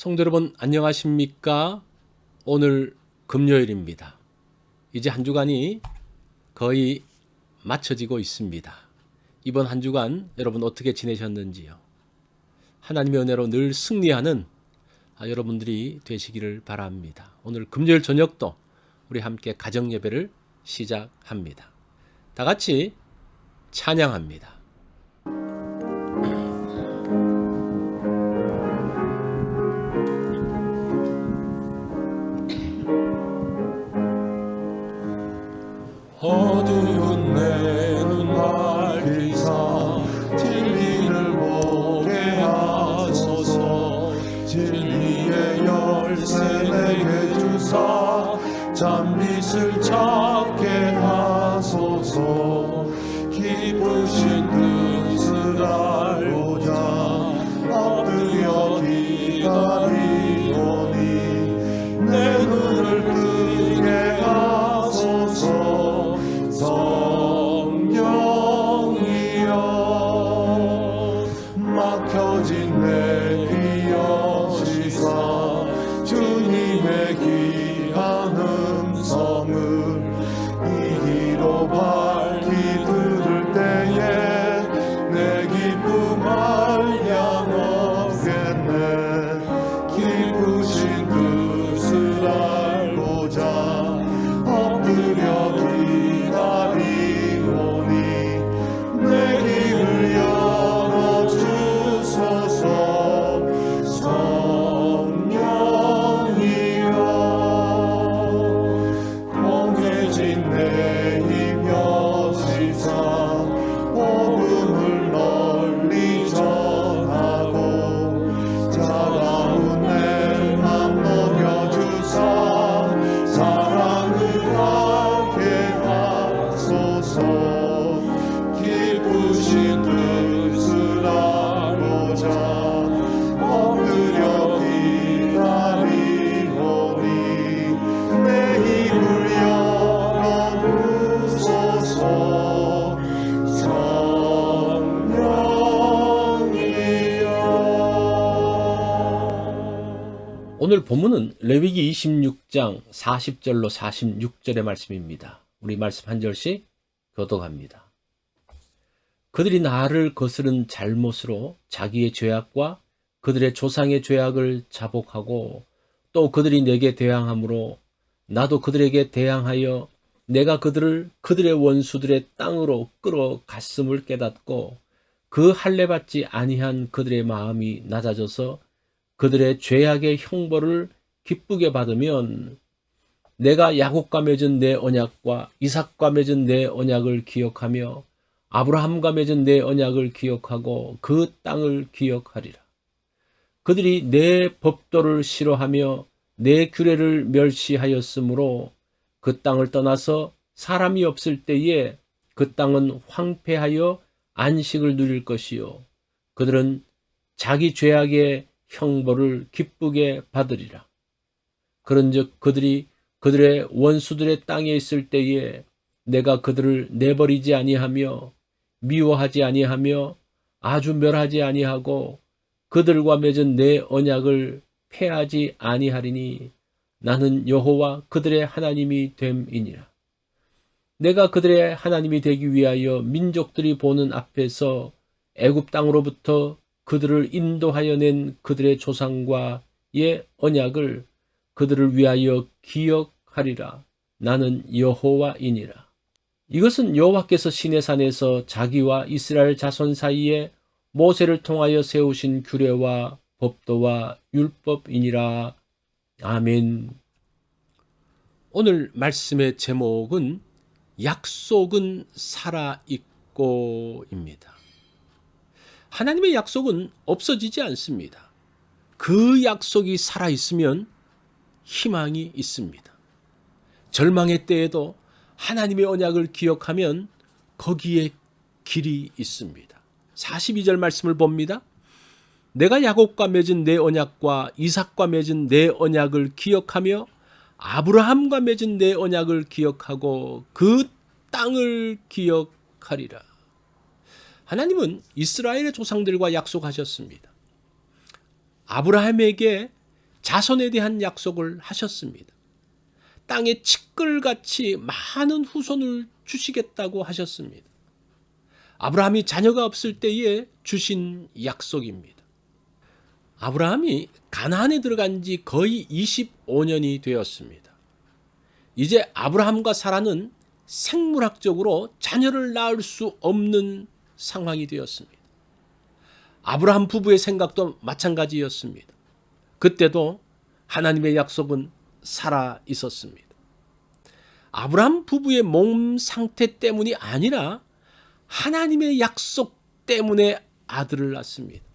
성도 여러분 안녕하십니까? 오늘 금요일입니다. 이제 한 주간이 거의 마쳐지고 있습니다. 이번 한 주간 여러분 어떻게 지내셨는지요? 하나님의 은혜로 늘 승리하는 여러분들이 되시기를 바랍니다. 오늘 금요일 저녁도 우리 함께 가정 예배를 시작합니다. 다 같이 찬양합니다. 어두운 내 눈 밝히사 진리를 보게 하소서. 진리의 열쇠 내게 주사 잠빛을 찾게 하소서. 기쁘신 뜻을 알고자 엎드려 기다리오니 내 눈을 뜨게 하소서. 성령이여 막혀진 내 이어시사 주님의 귀한 음성을 이기로 밝히 들을 때에 내 기쁨 한량없겠네. 기쁘신 뜻을 알고자 엎드려 기다리오니 내 길을 열어주소서. 성령이여 멍해진 내 힘 여시사 복음을 널리 전하고 차가운 내 맘 녹여주사 사랑을 하게 하소서. 기쁘신 뜻을 알고자 엎드려 기다리오니 내 입을 열어주소서. 성령이여. 오늘 본문은 레위기 26장 40절로 46절의 말씀입니다. 우리 말씀 한 절씩 교독합니다. 그들이 나를 거스른 잘못으로 자기의 죄악과 그들의 조상의 죄악을 자복하고 또 그들이 내게 대항함으로 나도 그들에게 대항하여 내가 그들을 그들의 원수들의 땅으로 끌어갔음을 깨닫고 그 할례받지 아니한 그들의 마음이 낮아져서 그들의 죄악의 형벌을 기쁘게 받으면 내가 야곱과 맺은 내 언약과 이삭과 맺은 내 언약을 기억하며 아브라함과 맺은 내 언약을 기억하고 그 땅을 기억하리라. 그들이 내 법도를 싫어하며 내 규례를 멸시하였으므로 그 땅을 떠나서 사람이 없을 때에 그 땅은 황폐하여 안식을 누릴 것이요 그들은 자기 죄악의 형벌을 기쁘게 받으리라. 그런즉 그들이 그들의 원수들의 땅에 있을 때에 내가 그들을 내버리지 아니하며 미워하지 아니하며 아주 멸하지 아니하고 그들과 맺은 내 언약을 폐하지 아니하리니 나는 여호와 그들의 하나님이 됨이니라. 내가 그들의 하나님이 되기 위하여 민족들이 보는 앞에서 애굽 땅으로부터 그들을 인도하여 낸 그들의 조상과의 언약을 그들을 위하여 기억하리라. 나는 여호와이니라. 이것은 여호와께서 시내산에서 자기와 이스라엘 자손 사이에 모세를 통하여 세우신 규례와 법도와 율법이니라. 아멘. 오늘 말씀의 제목은 약속은 살아있고입니다. 하나님의 약속은 없어지지 않습니다. 그 약속이 살아있으면 희망이 있습니다. 절망의 때에도 하나님의 언약을 기억하면 거기에 길이 있습니다. 42절 말씀을 봅니다. 내가 야곱과 맺은 내 언약과 이삭과 맺은 내 언약을 기억하며 아브라함과 맺은 내 언약을 기억하고 그 땅을 기억하리라. 하나님은 이스라엘의 조상들과 약속하셨습니다. 아브라함에게 자손에 대한 약속을 하셨습니다. 땅에 치끌같이 많은 후손을 주시겠다고 하셨습니다. 아브라함이 자녀가 없을 때에 주신 약속입니다. 아브라함이 가나안에 들어간 지 거의 25년이 되었습니다. 이제 아브라함과 사라는 생물학적으로 자녀를 낳을 수 없는 상황이 되었습니다. 아브라함 부부의 생각도 마찬가지였습니다. 그때도 하나님의 약속은 살아 있었습니다. 아브라함 부부의 몸 상태 때문이 아니라 하나님의 약속 때문에 아들을 낳습니다.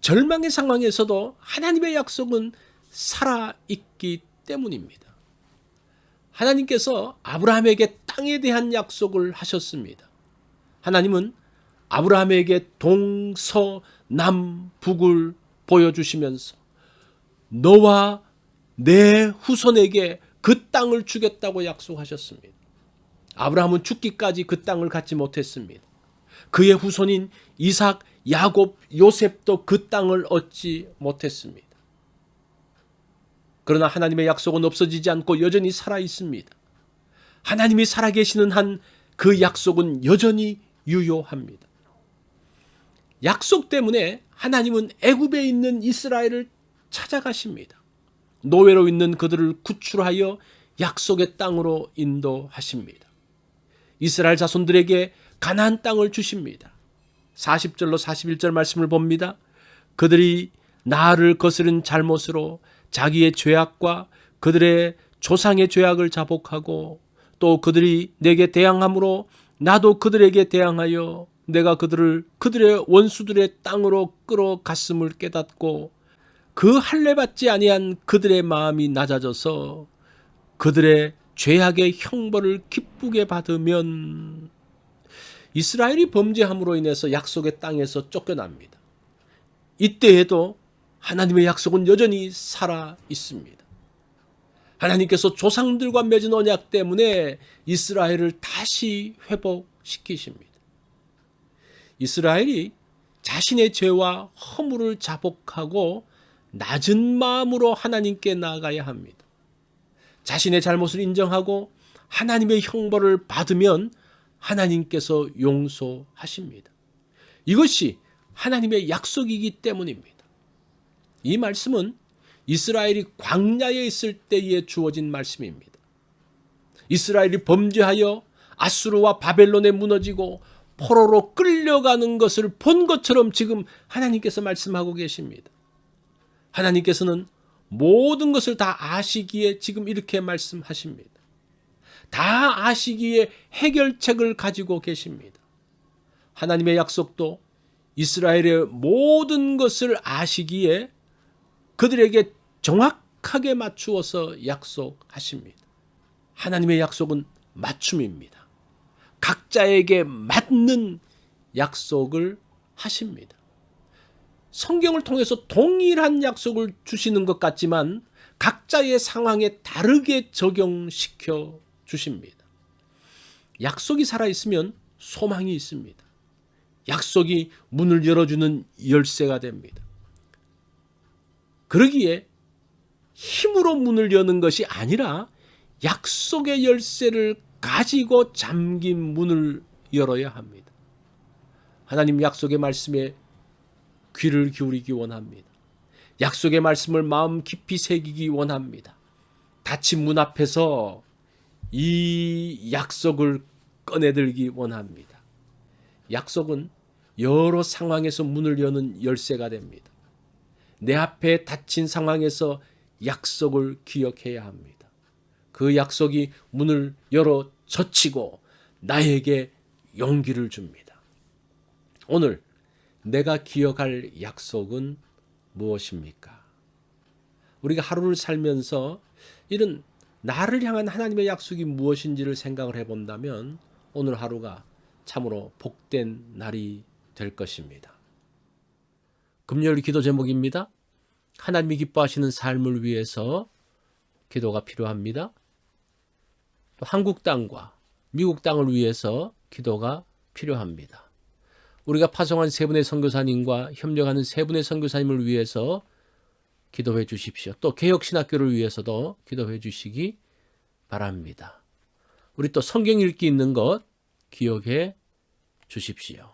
절망의 상황에서도 하나님의 약속은 살아있기 때문입니다. 하나님께서 아브라함에게 땅에 대한 약속을 하셨습니다. 하나님은 아브라함에게 동서남북을 보여주시면서 너와 내 후손에게 그 땅을 주겠다고 약속하셨습니다. 아브라함은 죽기까지 그 땅을 갖지 못했습니다. 그의 후손인 이삭, 야곱, 요셉도 그 땅을 얻지 못했습니다. 그러나 하나님의 약속은 없어지지 않고 여전히 살아 있습니다. 하나님이 살아계시는 한 그 약속은 여전히 유효합니다. 약속 때문에 하나님은 애굽에 있는 이스라엘을 찾아가십니다. 노예로 있는 그들을 구출하여 약속의 땅으로 인도하십니다. 이스라엘 자손들에게 가나안 땅을 주십니다. 40절로 41절 말씀을 봅니다. 그들이 나를 거스른 잘못으로 자기의 죄악과 그들의 조상의 죄악을 자복하고 또 그들이 내게 대항함으로 나도 그들에게 대항하여 내가 그들을 그들의 원수들의 땅으로 끌어갔음을 깨닫고 그 할례받지 아니한 그들의 마음이 낮아져서 그들의 죄악의 형벌을 기쁘게 받으면 이스라엘이 범죄함으로 인해서 약속의 땅에서 쫓겨납니다. 이때에도 하나님의 약속은 여전히 살아 있습니다. 하나님께서 조상들과 맺은 언약 때문에 이스라엘을 다시 회복시키십니다. 이스라엘이 자신의 죄와 허물을 자복하고 낮은 마음으로 하나님께 나아가야 합니다. 자신의 잘못을 인정하고 하나님의 형벌을 받으면 하나님께서 용서하십니다. 이것이 하나님의 약속이기 때문입니다. 이 말씀은 이스라엘이 광야에 있을 때에 주어진 말씀입니다. 이스라엘이 범죄하여 아수르와 바벨론에 무너지고 포로로 끌려가는 것을 본 것처럼 지금 하나님께서 말씀하고 계십니다. 하나님께서는 모든 것을 다 아시기에 지금 이렇게 말씀하십니다. 다 아시기에 해결책을 가지고 계십니다. 하나님의 약속도 이스라엘의 모든 것을 아시기에 그들에게 정확하게 맞추어서 약속하십니다. 하나님의 약속은 맞춤입니다. 각자에게 맞는 약속을 하십니다. 성경을 통해서 동일한 약속을 주시는 것 같지만 각자의 상황에 다르게 적용시켜 주십니다. 약속이 살아있으면 소망이 있습니다. 약속이 문을 열어주는 열쇠가 됩니다. 그러기에 힘으로 문을 여는 것이 아니라 약속의 열쇠를 가지고 잠긴 문을 열어야 합니다. 하나님 약속의 말씀에 귀를 기울이기 원합니다. 약속의 말씀을 마음 깊이 새기기 원합니다. 닫힌 문 앞에서 이 약속을 꺼내들기 원합니다. 약속은 여러 상황에서 문을 여는 열쇠가 됩니다. 내 앞에 닫힌 상황에서 약속을 기억해야 합니다. 그 약속이 문을 열어 젖히고 나에게 용기를 줍니다. 오늘 내가 기억할 약속은 무엇입니까? 우리가 하루를 살면서 이런 나를 향한 하나님의 약속이 무엇인지를 생각을 해본다면 오늘 하루가 참으로 복된 날이 될 것입니다. 금요일 기도 제목입니다. 하나님이 기뻐하시는 삶을 위해서 기도가 필요합니다. 또 한국 땅과 미국 땅을 위해서 기도가 필요합니다. 우리가 파송한 세 분의 선교사님과 협력하는 세 분의 선교사님을 위해서 기도해 주십시오. 또 개혁신학교를 위해서도 기도해 주시기 바랍니다. 우리 또 성경 읽기 있는 것 기억해 주십시오.